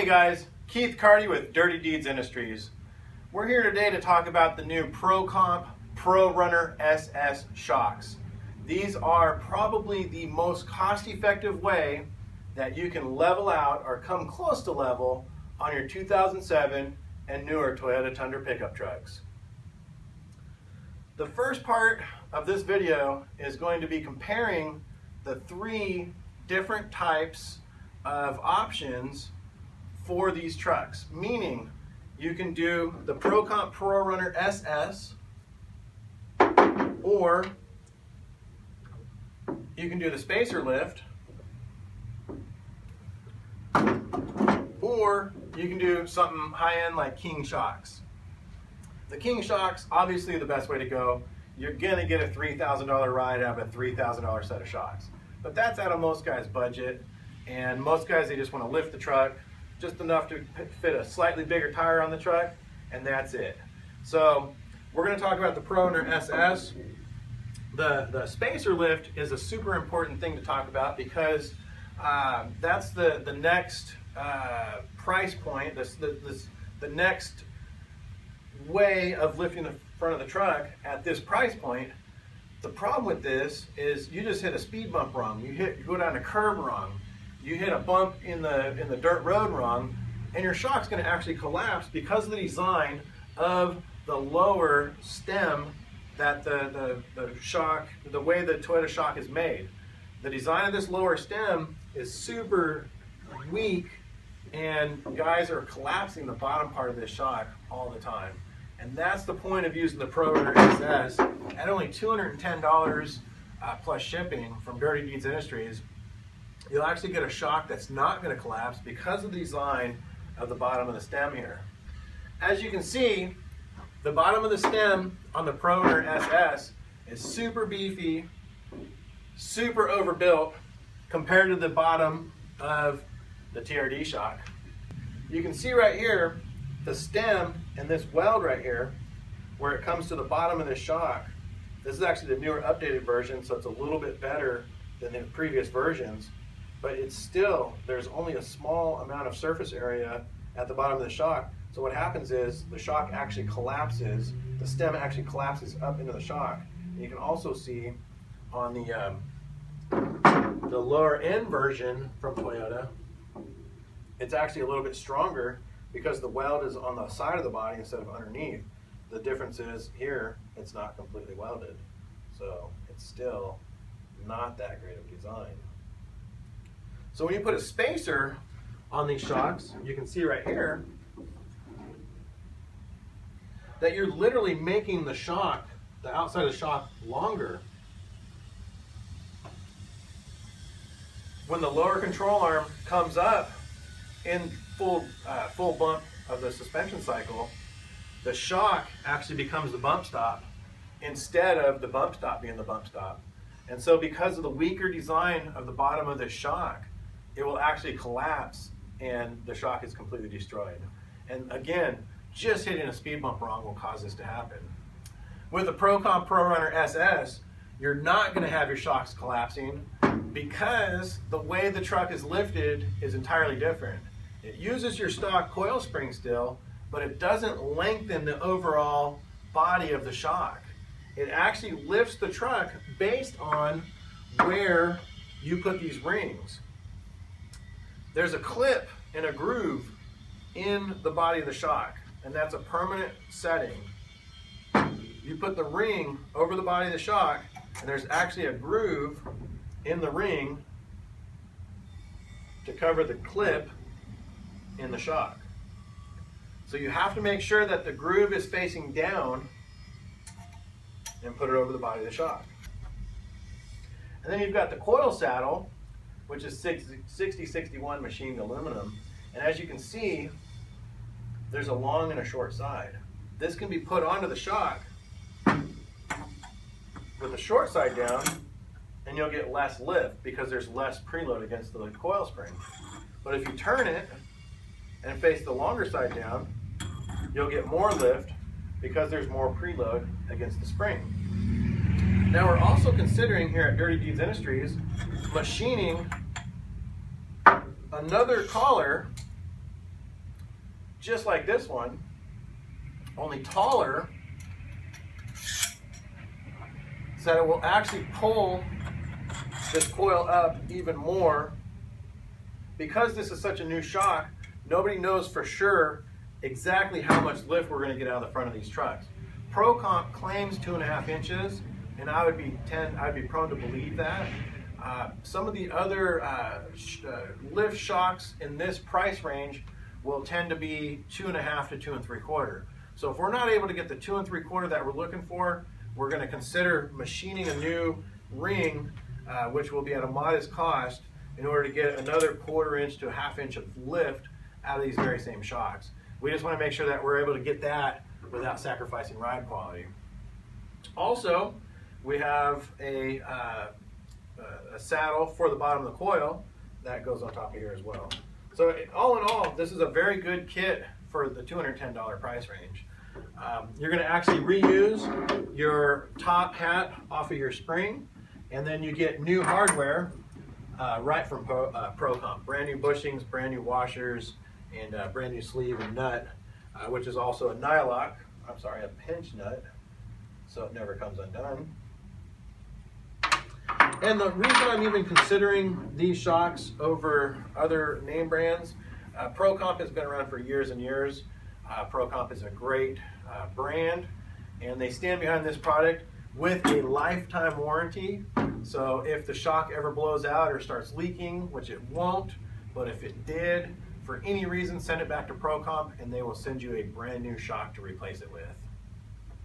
Hey guys, Keith Carty with Dirty Deeds Industries. We're here today to talk about the new ProComp Pro Runner SS shocks. These are probably the most cost-effective way that you can level out or come close to level on your 2007 and newer Toyota Tundra pickup trucks. The first part of this video is going to be comparing the three different types of options for these trucks, meaning you can do the ProComp Pro Runner SS, or you can do the spacer lift, or you can do something high-end like King shocks. The King shocks, obviously the best way to go. You're gonna get a $3,000 ride out of a $3,000 set of shocks, but that's out of most guys' budget, and most guys, they just want to lift the truck just enough to fit a slightly bigger tire on the truck, and that's it. So we're going to talk about the Pro Runner SS. The spacer lift is a super important thing to talk about because that's the next price point, the next way of lifting the front of the truck at this price point. The problem with this is you just hit a speed bump wrong, you go down a curb wrong, you hit a bump in the dirt road wrong, and your shock's going to actually collapse because of the design of the lower stem that the shock, the way the Toyota shock is made. The design of this lower stem is super weak, and guys are collapsing the bottom part of this shock all the time. And that's the point of using the Pro Runner SS at only $210 plus shipping from Dirty Deeds Industries. You'll actually get a shock that's not going to collapse because of the design of the bottom of the stem here. As you can see, the bottom of the stem on the Pro Runner SS is super beefy, super overbuilt compared to the bottom of the TRD shock. You can see right here the stem and this weld right here where it comes to the bottom of this shock. This is actually the newer updated version, so it's a little bit better than the previous versions. But it's still, there's only a small amount of surface area at the bottom of the shock. So what happens is the shock actually collapses, the stem actually collapses up into the shock. And you can also see on the lower end version from Toyota, it's actually a little bit stronger because the weld is on the side of the body instead of underneath. The difference is here, it's not completely welded. So it's still not that great of a design. So when you put a spacer on these shocks, you can see right here that you're literally making the shock, the outside of the shock, longer. When the lower control arm comes up in full bump of the suspension cycle, the shock actually becomes the bump stop instead of the bump stop being the bump stop. And so because of the weaker design of the bottom of this shock, it will actually collapse and the shock is completely destroyed. And again, just hitting a speed bump wrong will cause this to happen. With the ProComp Pro Runner SS, you're not going to have your shocks collapsing because the way the truck is lifted is entirely different. It uses your stock coil spring still, but it doesn't lengthen the overall body of the shock. It actually lifts the truck based on where you put these rings. There's a clip and a groove in the body of the shock, and that's a permanent setting. You put the ring over the body of the shock, and there's actually a groove in the ring to cover the clip in the shock. So you have to make sure that the groove is facing down and put it over the body of the shock. And then you've got the coil saddle, which is 6061 machined aluminum. And as you can see, there's a long and a short side. This can be put onto the shock with the short side down, and you'll get less lift because there's less preload against the coil spring. But if you turn it and face the longer side down, you'll get more lift because there's more preload against the spring. Now we're also considering here at Dirty Deeds Industries machining another collar just like this one, only taller, so that it will actually pull this coil up even more. Because this is such a new shock, nobody knows for sure exactly how much lift we're going to get out of the front of these trucks. ProComp claims 2.5 inches, and I'd be prone to believe that. Some of the other lift shocks in this price range will tend to be 2.5 to 2 3/4. So if we're not able to get the 2 3/4 that we're looking for, we're going to consider machining a new ring, which will be at a modest cost, in order to get another 1/4 inch to 1/2 inch of lift out of these very same shocks. We just want to make sure that we're able to get that without sacrificing ride quality. Also, we have a saddle for the bottom of the coil that goes on top of here as well. So all in all, this is a very good kit for the $210 price range. You're going to actually reuse your top hat off of your spring, and then you get new hardware right from ProComp. Brand new bushings, brand new washers, and brand new sleeve and nut, which is also a nylock, a pinch nut, so it never comes undone. And the reason I'm even considering these shocks over other name brands, ProComp has been around for years and years. ProComp is a great brand, and they stand behind this product with a lifetime warranty. So if the shock ever blows out or starts leaking, which it won't, but if it did, for any reason, send it back to ProComp and they will send you a brand new shock to replace it with.